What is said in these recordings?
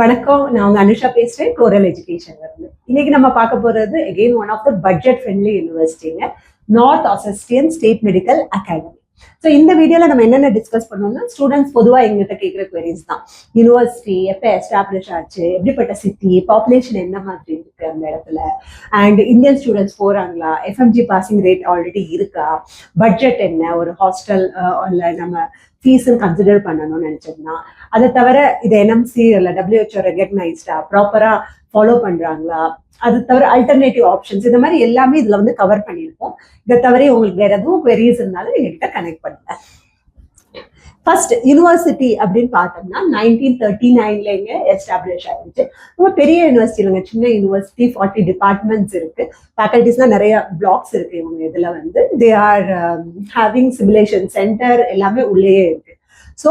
வணக்கம், நான் உங்க அனுஷா பேசுறேன், கோரல் எஜுகேஷன்ல இருந்து. இன்னைக்கு நம்ம பார்க்க போறது again one of the budget friendly யூனிவர்சிட்டிங்க, north Ossetian state medical academy. So இந்த வீடியோல நம்ம என்னென்ன டிஸ்கஸ் பண்ணோம்னா, ஸ்டூடெண்ட்ஸ் பொதுவாக எங்கிட்ட கேட்குற குவரிஸ் தான். யூனிவர்சிட்டி எப்போ எஸ்டாப்ளிஷ் ஆச்சு, எப்படிப்பட்ட சிட்டி, பாப்புலேஷன் என்ன மாதிரி இருக்கு அந்த இடத்துல, அண்ட் இந்தியன் ஸ்டூடெண்ட்ஸ் போறாங்களா, எஃப்எம்ஜி பாசிங் ரேட் ஆல்ரெடி இருக்கா, பட்ஜெட் என்ன, ஒரு ஹாஸ்டல் இல்லை நம்ம ஃபீஸும் கன்சிடர் பண்ணணும்னு நினைச்சோம்னா, அதை தவிர இது என்எம்சி இல்லை WHO ரெகக்னைஸ்டா, ப்ராப்பரா ஃபாலோ பண்றாங்களா, அது தவிர அல்டர்னேட்டிவ் ஆப்ஷன்ஸ், இந்த மாதிரி எல்லாமே இதுல வந்து கவர் பண்ணியிருப்போம். இதை தவிர உங்களுக்கு வேற எதுவும் குவரிஸ் இருந்தாலும் எங்ககிட்ட கனெக்ட் பண்ணுங்க. ஃபர்ஸ்ட் யூனிவர்சிட்டி அப்படின்னு பார்த்தோம்னா 1939 எஸ்டாப்ளிஷ் ஆயிடுச்சு. ரொம்ப பெரிய யூனிவர்சிட்டி இல்லைங்க, சின்ன யூனிவர்சிட்டி. 40 டிபார்ட்மெண்ட்ஸ் இருக்கு, ஃபேக்கல்டிஸ்லாம் நிறைய பிளாக்ஸ் இருக்கு. இவங்க இதுல வந்து they are having simulation centre எல்லாமே உள்ளேயே இருக்கு. ஸோ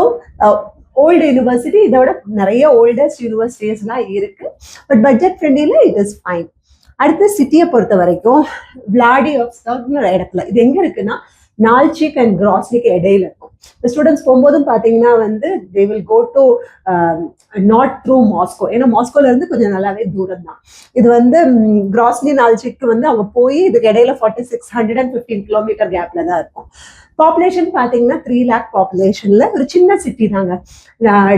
ஓல்டு யூனிவர்சிட்டி, இதோட நிறைய ஓல்டஸ்ட் யூனிவர்சிட்டிஸ்லாம் இருக்கு. பட் பட்ஜெட் ஃப்ரெண்ட்லியில இட் இஸ் ஃபைன். அடுத்து சிட்டியை பொறுத்த வரைக்கும் விளாடிவோஸ்டாக்ங்கிற இடத்துல, இது எங்க இருக்குன்னா நால்சிக் அண்ட் கிராஸ்னிக்கு இடையில இருக்கும். இந்த ஸ்டூடெண்ட்ஸ் போகும்போதும் பார்த்தீங்கன்னா வந்து they will go to not through Moscow, ஏன்னா மாஸ்கோல இருந்து கொஞ்சம் நல்லாவே தூரம் தான். இது வந்து கிராஸ்னி நால்சிக்கு வந்து அவங்க போய் இதுக்கு இடையில 4615 கிலோமீட்டர் கேப்ல தான் இருக்கும். பாப்புலேஷன் பார்த்தீங்கன்னா 3 lakh பாப்புலேஷன்ல ஒரு சின்ன சிட்டி தாங்க.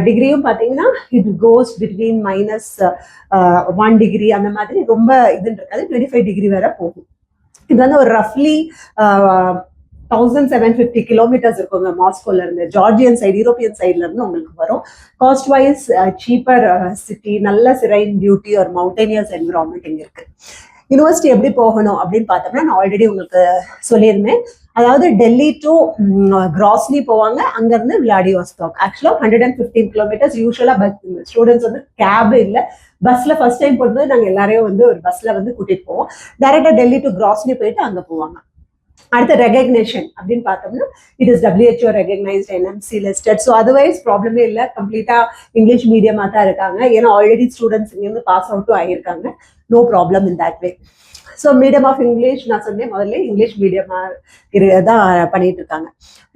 டிகிரியும் பார்த்தீங்கன்னா இது கோஸ் பிட்வீன் -1 டிகிரி அந்த மாதிரி ரொம்ப இதுன்னு இருக்காது, 25 டிகிரி வரை போகும். இது வந்து ஒரு ரஃப்லி 1750 கிலோமீட்டர்ஸ் இருக்குங்க மாஸ்கோல இருந்து. ஜார்ஜியன் சைடு, யூரோப்பியன் சைட்ல இருந்து உங்களுக்கு வரும். காஸ்ட் வைஸ் சீப்பர் சிட்டி, நல்ல சிரைன் பியூட்டி ஒரு மவுண்டேனியஸ் என்விரான்மெண்ட் இங்க இருக்கு. யூனிவர்சிட்டி எப்படி போகணும் அப்படின்னு பார்த்தோம்னா, நான் ஆல்ரெடி உங்களுக்கு சொல்லியிருந்தேன். அதாவது டெல்லி டு கிராஸ்லி போவாங்க, அங்கிருந்து விளாடிவோஸ்டாக். ஆக்சுவலா 115 கிலோமீட்டர்ஸ். யூஸ்வலா பஸ் ஸ்டூடெண்ட்ஸ் வந்து கேப் இல்லை, பஸ்ல ஃபர்ஸ்ட் டைம் போகும்போது நாங்கள் எல்லாரையும் வந்து ஒரு பஸ்ல வந்து கூட்டிட்டு போவோம். டைரக்டா டெல்லி டு கிராஸ்லி போயிட்டு அங்க போவாங்க. அடுத்த ரெகக்னேஷன் அப்படின்னு பார்த்தோம்னா it is WHO recognised, NMC listed. So otherwise ப்ராப்ளமே இல்லை, கம்ப்ளீட்டா இங்கிலீஷ் மீடியமா தான் இருக்காங்க. ஏன்னா ஆல்ரெடி ஸ்டூடெண்ட்ஸ் இங்கேருந்து பாஸ் அவுட்டும் ஆகியிருக்காங்க. No problem in that way. So medium of English நான் சொன்னேன் முதல்ல, இங்கிலீஷ் மீடியமா தான் பண்ணிட்டு இருக்காங்க.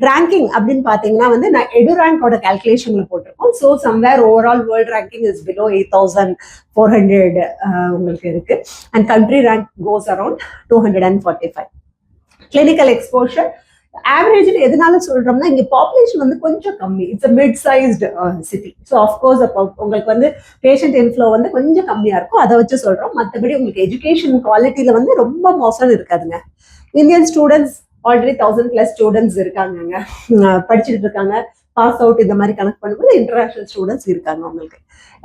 ரேங்கிங் அப்படின்னு பார்த்தீங்கன்னா வந்து நான் EduRankோட கால்குலேஷன்ல போட்டிருக்கோம். So somewhere overall world ranking is below 8400 உங்களுக்கு இருக்கு. And country rank goes around 245. Clinical exposure average எதனால சொல்றோம்னா, இங்க பாப்புலேஷன் வந்து கொஞ்சம் கம்மி. It's mid sized city. So of course அப்போ உங்களுக்கு வந்து பேஷண்ட் இன்ஃப்ளோ வந்து கொஞ்சம் கம்மியா இருக்கும், அதை வச்சு சொல்றோம். மற்றபடி உங்களுக்கு எஜுகேஷன் குவாலிட்டியில வந்து ரொம்ப மோசம் இருக்காதுங்க. இந்தியன் ஸ்டூடெண்ட்ஸ் ஆல்ரெடி 1000+ ஸ்டூடெண்ட்ஸ் இருக்காங்க, படிச்சுட்டு இருக்காங்க. பாஸ் அவுட் இந்த மாதிரி கனெக்ட் பண்ணும்போது இன்டர்நேஷனல் ஸ்டூடெண்ட்ஸ் இருக்காங்க உங்களுக்கு.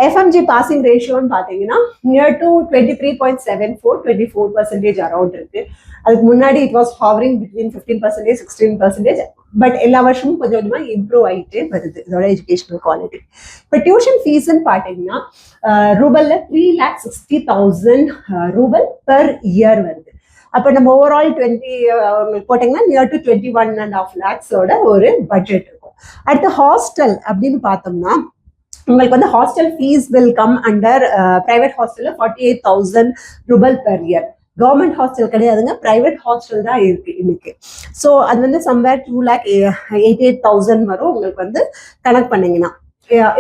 எஃப்எம்ஜி பாசிங் ரேஷியோன்னு பார்த்தீங்கன்னா நியர் டு 23.74, 24% அரௌண்ட் இருக்கு. அதுக்கு முன்னாடி இட் வாஸ் ஹாவரிங் பிட்வீன் 15%, 16%. பட் எல்லா வருஷமும் கொஞ்சம் கொஞ்சமாக இம்ப்ரூவ் ஆகிட்டே வருது இதோட எஜுகேஷனல் குவாலிட்டி. இப்போ டியூஷன் ஃபீஸ்ன்னு பார்த்தீங்கன்னா ரூபல்ல 3,60,000 ரூபல் பெர் இயர் வருது. அப்போ நம்ம ஓவரால் 20 போட்டிங்கன்னா நியர் டு 21.5 lakhs ஒரு பட்ஜெட் இருக்கும். அடுத்து ஹாஸ்டல் அப்படின்னு பார்த்தோம்னா உங்களுக்கு வந்து hostel fees will come under private ஹாஸ்டல்ல 48,000 rouble per year. Government hostel கிடையாதுங்க, பிரைவேட் ஹாஸ்டல் தான் இருக்கு இன்னைக்கு. ஸோ அது வந்து சம்வேர் 2,88,000 வரும் உங்களுக்கு வந்து கனெக்ட் பண்ணீங்கன்னா.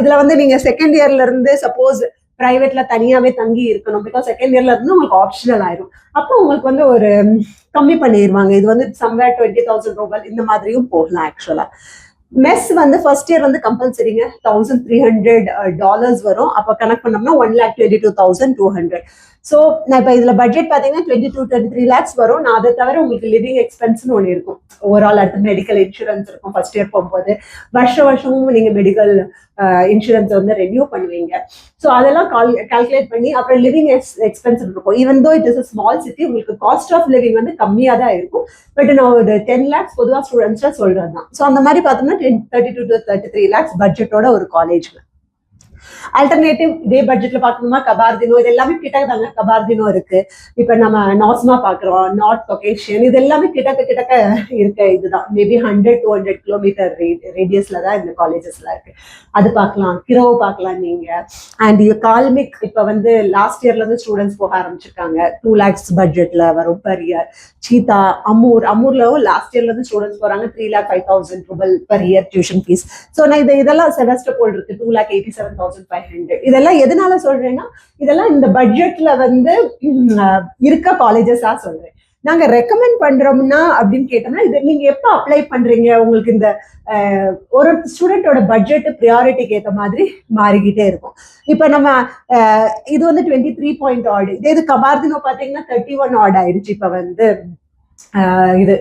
இதுல வந்து நீங்க செகண்ட் இயர்ல இருந்து சப்போஸ் பிரைவேட்ல தனியாவே தங்கி இருக்கணும், பிகாஸ் செகண்ட் இயர்ல இருந்து உங்களுக்கு ஆப்ஷனல் ஆயிரும். அப்போ உங்களுக்கு வந்து ஒரு கம்மி பண்ணிடுவாங்க. இது வந்து சம்வேர் 20,000 ரூபாய் இந்த மாதிரியும் போகலாம். ஆக்சுவலா மெஸ் வந்து ஃபர்ஸ்ட் இயர் வந்து கம்பல்சரிங்க, $1,300 வரும். அப்போ கனெக்ட் பண்ணோம்னா 1,22,200. ஸோ நான் இப்போ இதில் பட்ஜெட் பார்த்தீங்கன்னா 22-23 lakhs வரும். நான் அதை தவிர உங்களுக்கு லிவிங் எக்ஸ்பென்ஸ்னு ஒன்று இருக்கும். ஓவரால் அடுத்து மெடிக்கல் இன்சூரன்ஸ் இருக்கும் ஃபர்ஸ்ட் இயர் போகும்போது. வருஷமும் நீங்கள் மெடிக்கல் இன்சூரன்ஸ் வந்து ரெனியூ பண்ணுவீங்க. ஸோ அதெல்லாம் கால்குலேட் பண்ணி அப்புறம் லிவிங் எக்ஸ்பென்ஸ் இருக்கும். Even though it is a small city, உங்களுக்கு காஸ்ட் ஆஃப் லிவிங் வந்து கம்மியாக தான் இருக்கும். பட் நான் ஒரு 10 lakhs பொதுவாக ஸ்டூடெண்ட்ஸாக சொல்கிறது தான். ஸோ அந்த மாதிரி பார்த்தோம்னா 32-33 lakhs பட்ஜெட்டோட ஒரு காலேஜ்ல. ஆல்டர்னேட்டிவ் இதே பட்ஜெட்ல பார்க்கணுமா, கபார்தினோ, இது எல்லாமே கிட்டதாங்க. கபார்தினோ இருக்கு. இப்ப நம்ம நாஸ்மா பாக்குறோம், நார்த் கொகேஷியன், இது எல்லாமே கிட்டக்க இருக்க இதுதான். மேபி 100-200 கிலோமீட்டர் ரேடியஸ்ல தான் இந்த காலேஜஸ்ல இருக்கு. அது பார்க்கலாம். கிரோவ் பார்க்கலாம் நீங்க. அண்ட் கால்மிக் இப்ப வந்து லாஸ்ட் இயர்ல இருந்து ஸ்டூடெண்ட்ஸ் போக ஆரம்பிச்சிருக்காங்க. 2 lakhs பட்ஜெட்ல வரும் பெர் இயர். சீதா, அமூர்ல லாஸ்ட் இயர்ல இருந்து ஸ்டூடெண்ட்ஸ் போறாங்க. 3,05,000 ரூபாய் per year tuition fees. So நான் இதெல்லாம் செமஸ்டர் போல் இருக்கு. 2,87,000 2500. இதெல்லாம் எதனால சொல்றேன்னா, இதெல்லாம் இந்த பட்ஜெட்ல வந்து இருக்க காலேஜஸா சொல்றேன். நாங்க ரெக்கமெண்ட் பண்றோம்னா அப்படின்னு கேட்டோம்னா, இது நீங்க எப்ப அப்ளை பண்றீங்க, உங்களுக்கு இந்த ஒரு ஸ்டூடெண்டோட பட்ஜெட் ப்ரியாரிட்டிக்கு ஏற்ற மாதிரி மாறிக்கிட்டே இருக்கும். இப்ப நம்ம இது வந்து 23 பாயிண்ட் ஆட், இது கபார்தினோ பாத்தீங்கன்னா 31 ஆட் ஆயிடுச்சு. இப்ப வந்து இது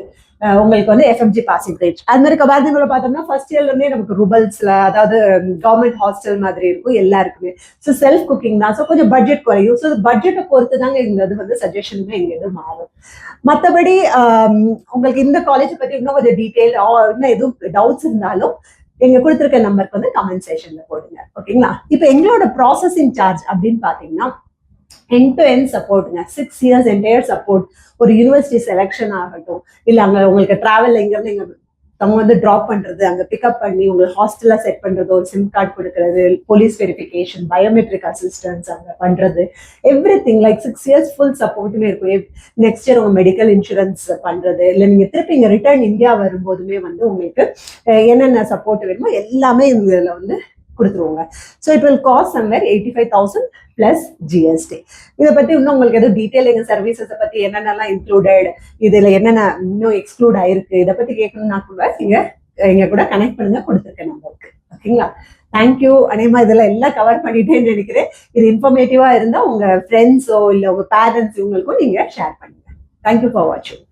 உங்களுக்கு வந்து எஃப்எம்ஜி பாசிங் ரேட். அது மாதிரி கபார்தினோல பார்த்தோம்னா ஃபர்ஸ்ட் இயர்ல இருந்தே நமக்கு ரூபல்ஸ்ல, அதாவது கவர்மெண்ட் ஹாஸ்டல் மாதிரி இருக்கும் எல்லாருக்குமே. ஸோ செல்ஃப் குக்கிங் தான், ஸோ கொஞ்சம் பட்ஜெட் குறையும். ஸோ பட்ஜெட்டை பொறுத்து தாங்க இந்த இது வந்து சஜஷனுமே இங்க இது மாறும். மற்றபடி உங்களுக்கு இந்த காலேஜ் பத்தி இன்னும் கொஞ்சம் டீட்டெயில் இன்னும் எதுவும் டவுட்ஸ் இருந்தாலும் எங்க கொடுத்துருக்க நம்பருக்கு வந்து கமெண்ட் செக்ஷன்ல போடுங்க. ஓகேங்களா? இப்போ எங்களோட ப்ராசஸிங் சார்ஜ் அப்படின்னு பாத்தீங்கன்னா எண்ட் டு எண்ட் சப்போர்ட்டுங்க. 6 years என்டையர் சப்போர்ட். ஒரு யூனிவர்சிட்டி செலெக்ஷன் ஆகட்டும், இல்ல அங்க உங்களுக்கு டிராவல் எங்க இருந்து அவங்க வந்து ட்ராப் பண்றது, அங்க பிக்கப் பண்ணி உங்களுக்கு ஹாஸ்டல்ல செட் பண்றது, ஒரு சிம் கார்டு கொடுக்கறது, போலீஸ் வெரிஃபிகேஷன், பயோமெட்ரிக் அசிஸ்டன்ஸ் அங்க பண்றது, everything like 6 years full சப்போர்ட்டுமே இருக்கும். நெக்ஸ்ட் இயர் உங்க மெடிக்கல் இன்சூரன்ஸ் பண்றது, இல்ல நீங்க திருப்பி இங்க ரிட்டர்ன் இந்தியா வரும்போதுமே வந்து உங்களுக்கு என்னென்ன சப்போர்ட் வேணுமோ எல்லாமே இதுல வந்து கொடுத்துருவாங்க. So it will cost somewhere 85,000 plus GST. இதை பத்தி இன்னும் உங்களுக்கு எதுவும் டீட்டெயில் எங்க சர்வீசஸை பத்தி என்னென்னலாம் இன்க்ளூடட், இதுல என்னென்ன இன்னும் எக்ஸ்க்ளூட் ஆயிருக்கு, இதை பத்தி கேட்கணும்னா கூட நீங்க எங்க கூட கனெக்ட் பண்ணுங்க, கொடுத்துருக்க நம்பருக்கு. ஓகேங்களா? தேங்க்யூ. அநேகமா இதெல்லாம் எல்லாம் கவர் பண்ணிட்டேன்னு நினைக்கிறேன். இது இன்ஃபர்மேட்டிவா இருந்தா உங்க ஃப்ரெண்ட்ஸோ இல்ல உங்க பேரண்ட்ஸ் இவங்களுக்கும் நீங்க ஷேர் பண்ணுங்க. தேங்க்யூ ஃபார் வாட்சிங்.